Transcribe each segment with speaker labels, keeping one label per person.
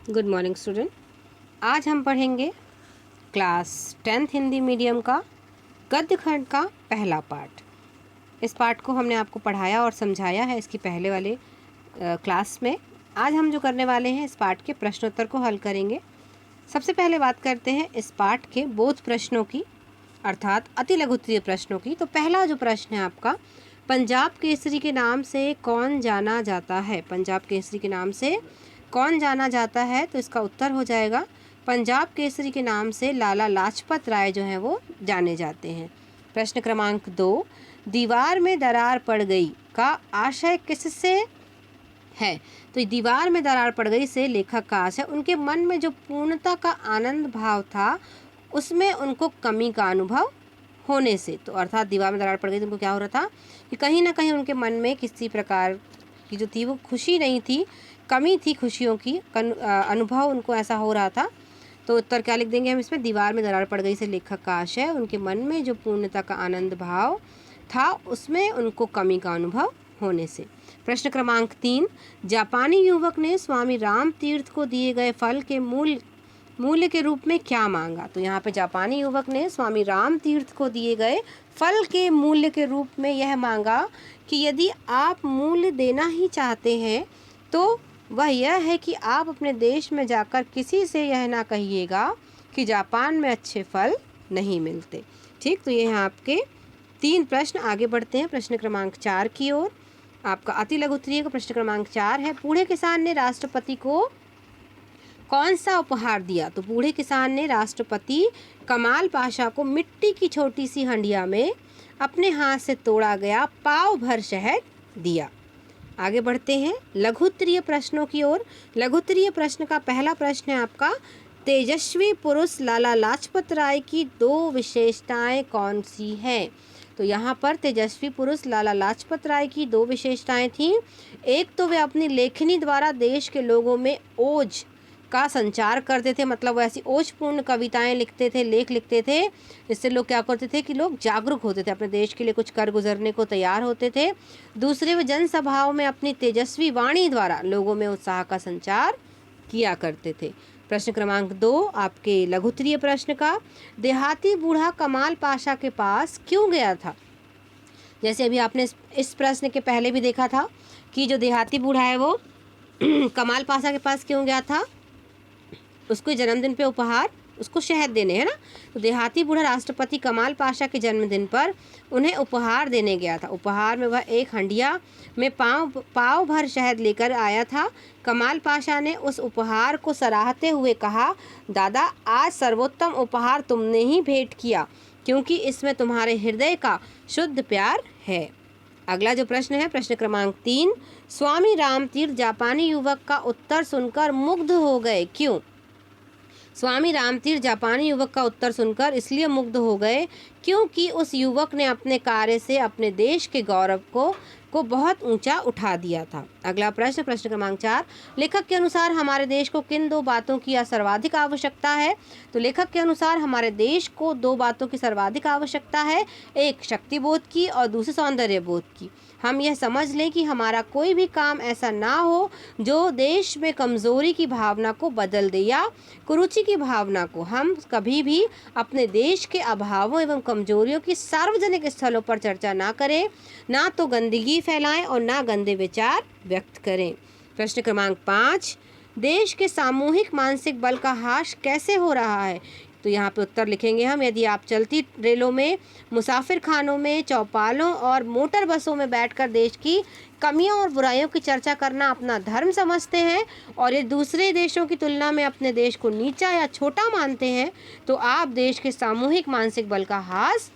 Speaker 1: Good morning student. आज हम पढ़ेंगे क्लास 10th हिंदी मीडियम का गद्य खंड का पहला पाठ। इस पाठ को हमने आपको पढ़ाया और समझाया है इसकी पहले वाले क्लास में। आज हम जो करने वाले हैं इस पाठ के प्रश्नोत्तर को हल करेंगे। सबसे पहले बात करते हैं इस पाठ के बोध प्रश्नों की, अर्थात अति लघुत्तरीय प्रश्नों की। तो पहला जो प्रश्न है आपका, पंजाब केसरी के नाम से कौन जाना जाता है? पंजाब केसरी के नाम से कौन जाना जाता है? तो इसका उत्तर हो जाएगा पंजाब केसरी के नाम से लाला लाजपत राय जो हैं वो जाने जाते हैं। प्रश्न क्रमांक 2, दीवार में दरार पड़ गई का आशय किससे है? तो दीवार में दरार पड़ गई से लेखक का आशय उनके मन में जो पूर्णता का आनंद भाव था उसमें उनको कमी का अनुभव होने से। तो अर्थात दीवार में दरार पड़ गई तो उनको क्या हो रहा था कि कहीं ना कहीं उनके मन में किसी प्रकार की जो थी वो खुशी नहीं थी, कमी थी खुशियों की, अनुभव उनको ऐसा हो रहा था। तो उत्तर क्या लिख देंगे हम इसमें? दीवार में दरार पड़ गई से लेखक का आशय उनके मन में जो पूर्णता का आनंद भाव था उसमें उनको कमी का अनुभव होने से। प्रश्न क्रमांक 3, जापानी युवक ने स्वामी राम तीर्थ को दिए गए फल के मूल्य के रूप में क्या मांगा? तो यहाँ पे जापानी युवक ने स्वामी राम तीर्थ को दिए गए फल के मूल्य के रूप में यह मांगा कि यदि आप मूल्य देना ही चाहते हैं तो वह यह है कि आप अपने देश में जाकर किसी से यह ना कहिएगा कि जापान में अच्छे फल नहीं मिलते। ठीक, तो ये हैं आपके 3 प्रश्न। आगे बढ़ते हैं प्रश्न क्रमांक 4 की ओर। आपका अति लघुत्तरीय का प्रश्न क्रमांक 4 है, बूढ़े किसान ने राष्ट्रपति को कौन सा उपहार दिया? तो बूढ़े किसान ने राष्ट्रपति कमाल पाशा को मिट्टी की छोटी सी हंडिया में अपने हाथ से तोड़ा गया पाव भर शहद दिया। आगे बढ़ते हैं लघुत्तरीय प्रश्नों की ओर। लघुत्तरीय प्रश्न का पहला प्रश्न है आपका, तेजस्वी पुरुष लाला लाजपत राय की 2 विशेषताएं कौन सी हैं? तो यहाँ पर तेजस्वी पुरुष लाला लाजपत राय की 2 विशेषताएं थीं। एक तो वे अपनी लेखनी द्वारा देश के लोगों में ओज का संचार करते थे, मतलब वो ऐसी ओजपूर्ण कविताएं लिखते थे, लेख लिखते थे, जिससे लोग क्या करते थे कि लोग जागरूक होते थे, अपने देश के लिए कुछ कर गुजरने को तैयार होते थे। दूसरे, वे जनसभाओं में अपनी तेजस्वी वाणी द्वारा लोगों में उत्साह का संचार किया करते थे। प्रश्न क्रमांक 2 आपके लघुत्तरीय प्रश्न का, देहाती बूढ़ा कमाल पाशा के पास क्यों गया था? जैसे अभी आपने इस प्रश्न के पहले भी देखा था कि जो देहाती बूढ़ा है वो कमाल पाशा के पास क्यों गया था? उसको जन्मदिन पे उपहार, उसको शहद देने, है ना। तो देहाती बूढ़ा राष्ट्रपति कमाल पाशा के जन्मदिन पर उन्हें उपहार देने गया था। उपहार में वह एक हंडिया में पाव भर शहद लेकर आया था। कमाल पाशा ने उस उपहार को सराहते हुए कहा, दादा, आज सर्वोत्तम उपहार तुमने ही भेंट किया, क्योंकि इसमें तुम्हारे हृदय का शुद्ध प्यार है। अगला जो प्रश्न है प्रश्न क्रमांक 3, स्वामी राम तीर्थ जापानी युवक का उत्तर सुनकर मुग्ध हो गए, क्यों? स्वामी रामतीर्थ जापानी युवक का उत्तर सुनकर इसलिए मुग्ध हो गए क्योंकि उस युवक ने अपने कार्य से अपने देश के गौरव को बहुत ऊंचा उठा दिया था। अगला प्रश्न प्रश्न क्रमांक 4, लेखक के अनुसार हमारे देश को किन 2 बातों की सर्वाधिक आवश्यकता है? तो लेखक के अनुसार हमारे देश को 2 बातों की सर्वाधिक आवश्यकता है, एक शक्ति बोध की और दूसरी सौंदर्य बोध की। हम यह समझ लें कि हमारा कोई भी काम ऐसा ना हो जो देश में कमज़ोरी की भावना को बदल दे या कुरुचि की भावना को। हम कभी भी अपने देश के अभावों एवं कमजोरियों की सार्वजनिक स्थलों पर चर्चा ना करें, ना तो गंदगी फैलाएं और ना गंदे विचार व्यक्त करें। प्रश्न क्रमांक 5, देश के सामूहिक मानसिक बल का ह्रास कैसे हो रहा है? तो यहाँ पे उत्तर लिखेंगे हम, यदि आप चलती रेलों में, मुसाफिर खानों में, चौपालों और मोटर बसों में बैठकर देश की कमियों और बुराइयों की चर्चा करना अपना धर्म समझते हैं और ये दूसरे देशों की तुलना में अपने देश को नीचा या छोटा मानते हैं, तो आप देश के सामूहिक मानसिक बल का ह्रास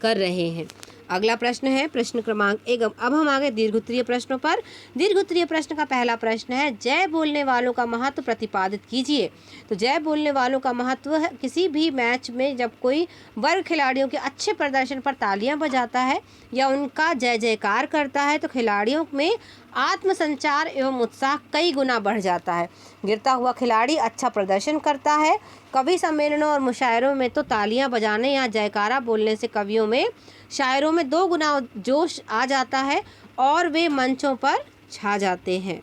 Speaker 1: कर रहे हैं। अगला प्रश्न है प्रश्न क्रमांक 1। अब हम आ गए दीर्घोत्तरीय प्रश्नों पर। दीर्घोत्तरीय प्रश्न का पहला प्रश्न है, जय बोलने वालों का महत्व प्रतिपादित कीजिए। तो जय बोलने वालों का महत्व है, किसी भी मैच में जब कोई वर्ग खिलाड़ियों के अच्छे प्रदर्शन पर तालियां बजाता है या उनका जय जयकार करता है तो खिलाड़ियों में आत्मसंचार एवं उत्साह कई गुना बढ़ जाता है। गिरता हुआ खिलाड़ी अच्छा प्रदर्शन करता है। कवि सम्मेलनों और मुशायरों में तो तालियां बजाने या जयकारा बोलने से कवियों में, शायरों में 2 गुना जोश आ जाता है और वे मंचों पर छा जाते हैं।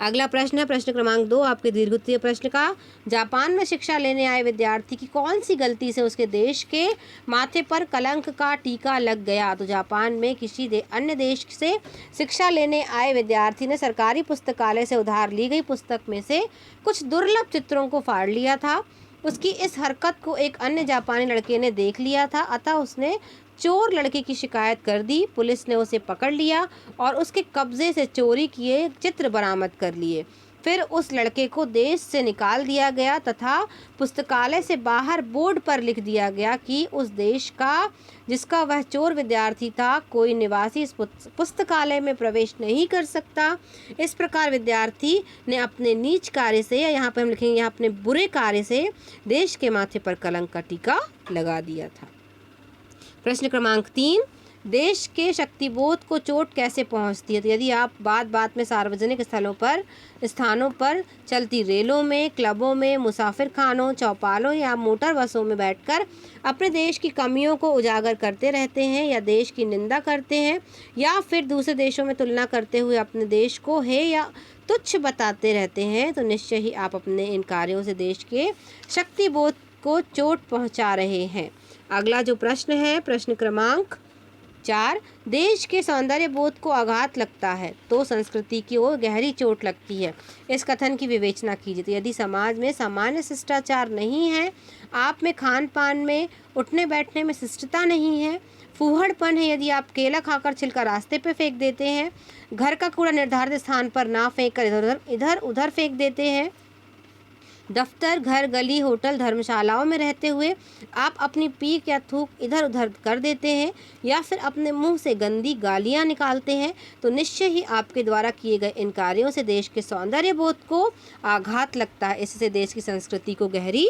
Speaker 1: अगला प्रश्न है प्रश्न क्रमांक 2 आपके दीर्घोत्तरीय प्रश्न का। जापान में शिक्षा लेने आए विद्यार्थी की कौन सी गलती से उसके देश के माथे पर कलंक का टीका लग गया? तो जापान में किसी अन्य देश से शिक्षा लेने आए विद्यार्थी ने सरकारी पुस्तकालय से उधार ली गई पुस्तक में से कुछ दुर्लभ चित्रों को फाड़ लिया था। उसकी इस हरकत को एक अन्य जापानी लड़के ने देख लिया था, अतः उसने चोर लड़के की शिकायत कर दी। पुलिस ने उसे पकड़ लिया और उसके कब्जे से चोरी किए चित्र बरामद कर लिए। फिर उस लड़के को देश से निकाल दिया गया तथा पुस्तकालय से बाहर बोर्ड पर लिख दिया गया कि उस देश का जिसका वह चोर विद्यार्थी था, कोई निवासी इस पुस्तकालय में प्रवेश नहीं कर सकता। इस प्रकार विद्यार्थी ने अपने नीच कार्य से, या यहाँ पर हम लिखेंगे यहाँ अपने बुरे कार्य से, देश के माथे पर कलंक का टीका लगा दिया था। प्रश्न क्रमांक 3, देश के शक्तिबोध को चोट कैसे पहुंचती है? तो यदि आप बात बात में सार्वजनिक स्थानों पर चलती रेलों में, क्लबों में, मुसाफिर खानों, चौपालों या मोटर बसों में बैठकर अपने देश की कमियों को उजागर करते रहते हैं, या देश की निंदा करते हैं, या फिर दूसरे देशों में तुलना करते हुए अपने देश को है या तुच्छ बताते रहते हैं, तो निश्चय ही आप अपने इन कार्यों से देश के शक्तिबोध को चोट पहुंचा रहे हैं। अगला जो प्रश्न है प्रश्न क्रमांक 4, देश के सौंदर्य बोध को आघात लगता है तो संस्कृति की ओर गहरी चोट लगती है। इस कथन की विवेचना कीजिए। तो यदि समाज में सामान्य शिष्टाचार नहीं है, आप में खान पान में, उठने बैठने में शिष्टता नहीं है, फूहड़पन है, यदि आप केला खाकर छिलका रास्ते पे फेंक देते हैं, घर का कूड़ा निर्धारित स्थान पर ना फेंक कर इधर उधर फेंक देते हैं, दफ्तर, घर, गली, होटल, धर्मशालाओं में रहते हुए आप अपनी पीक या थूक इधर उधर कर देते हैं, या फिर अपने मुंह से गंदी गालियां निकालते हैं, तो निश्चय ही आपके द्वारा किए गए इन कार्यों से देश के सौंदर्य बोध को आघात लगता है। इससे देश की संस्कृति को गहरी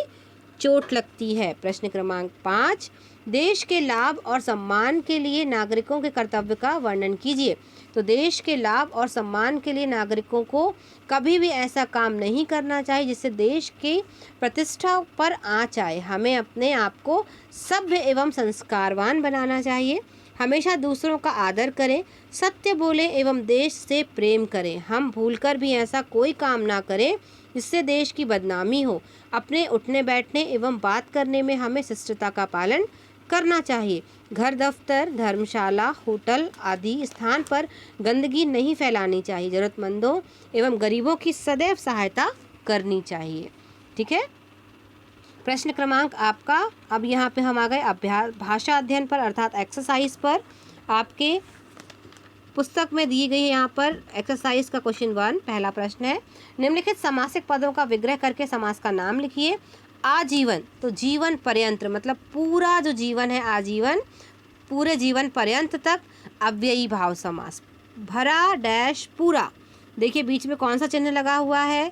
Speaker 1: चोट लगती है। प्रश्न क्रमांक 5, देश के लाभ और सम्मान के लिए नागरिकों के कर्तव्य का वर्णन कीजिए। तो देश के लाभ और सम्मान के लिए नागरिकों को कभी भी ऐसा काम नहीं करना चाहिए जिससे देश की प्रतिष्ठा पर आँच आए। हमें अपने आप को सभ्य एवं संस्कारवान बनाना चाहिए। हमेशा दूसरों का आदर करें, सत्य बोलें एवं देश से प्रेम करें। हम भूलकर भी ऐसा कोई काम ना करें जिससे देश की बदनामी हो। अपने उठने बैठने एवं बात करने में हमें शिष्टता का पालन करना चाहिए। घर, दफ्तर, धर्मशाला, होटल आदि स्थान पर गंदगी नहीं फैलानी चाहिए। जरूरतमंदों एवं गरीबों की सदैव सहायता करनी चाहिए। ठीक है। प्रश्न क्रमांक आपका, अब यहाँ पे हम आ गए अभ्यास भाषा अध्ययन पर, अर्थात एक्सरसाइज पर। आपके पुस्तक में दी गई है यहाँ पर एक्सरसाइज का क्वेश्चन 1, पहला प्रश्न है, निम्नलिखित समासिक पदों का विग्रह करके समास का नाम लिखिए। आजीवन, तो जीवन पर्यंत मतलब पूरा जो जीवन है, आजीवन, पूरे जीवन पर्यंत तक। अव्ययी भाव समास। भरा डैश पूरा, देखिए बीच में कौन सा चिन्ह लगा हुआ है,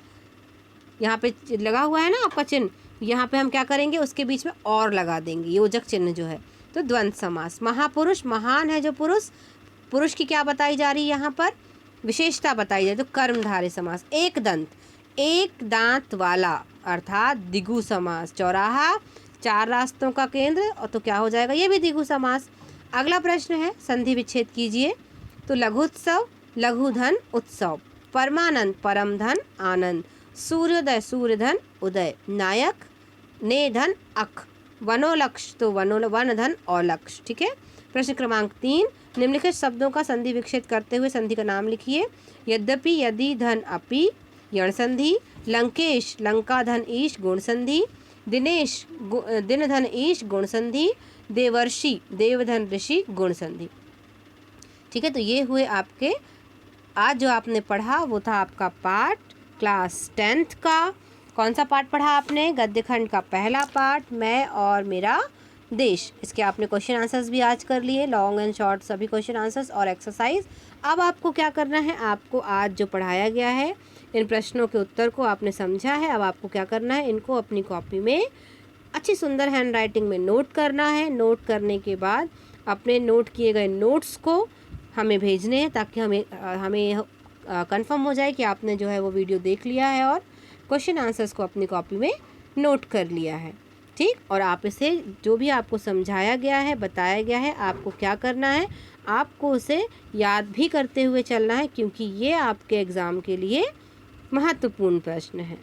Speaker 1: यहाँ पे लगा हुआ है ना आपका चिन्ह, यहाँ पे हम क्या करेंगे, उसके बीच में और लगा देंगे योजक चिन्ह जो है। तो द्वंद्व समास। महापुरुष, महान है जो पुरुष, पुरुष की क्या बताई जा रही है यहाँ पर, विशेषता बताई जा रही है, तो कर्मधारय समास। एक दंत, एक दांत वाला अर्थात द्विगु समास। चौराहा, चार रास्तों का केंद्र, और तो क्या हो जाएगा, ये भी द्विगु समास। अगला प्रश्न है, संधि विच्छेद कीजिए। तो लघुत्सव, लघुधन उत्सव। परमानंद, परम धन आनंद। सूर्योदय, सूर्यधन उदय। नायक, ने धन अख। वनोलक्ष, तो वन धन और लक्ष्य। ठीक है। प्रश्न क्रमांक 3, निम्नलिखित शब्दों का संधि विच्छेद करते हुए संधि का नाम लिखिए। यद्यपि, यदि, धन, अपि, यण संधि। लंकेश, लंका धन ईश गुण संधि। दिनेश, दिन धन ईश गुण संधि। देवर्षि, देवधन ऋषि गुण संधि। ठीक है। तो ये हुए आपके आज जो आपने पढ़ा वो था आपका पाठ क्लास 10th का। कौन सा पाठ पढ़ा आपने, गद्य खंड का पहला पाठ, मैं और मेरा देश। इसके आपने क्वेश्चन आंसर्स भी आज कर लिए, लॉन्ग एंड शॉर्ट सभी क्वेश्चन आंसर्स और एक्सरसाइज। अब आपको क्या करना है, आपको आज जो पढ़ाया गया है इन प्रश्नों के उत्तर को आपने समझा है। अब आपको क्या करना है, इनको अपनी कॉपी में अच्छी सुंदर हैंड राइटिंग में नोट करना है। नोट करने के बाद अपने नोट किए गए नोट्स को हमें भेजने हैं ताकि हमें कंफर्म हो जाए कि आपने जो है वो वीडियो देख लिया है और क्वेश्चन आंसर्स को अपनी कॉपी में नोट कर लिया है। ठीक। और आप इसे जो भी आपको समझाया गया है, बताया गया है, आपको क्या करना है, आपको उसे याद भी करते हुए चलना है, क्योंकि ये आपके एग्ज़ाम के लिए महत्वपूर्ण प्रश्न है।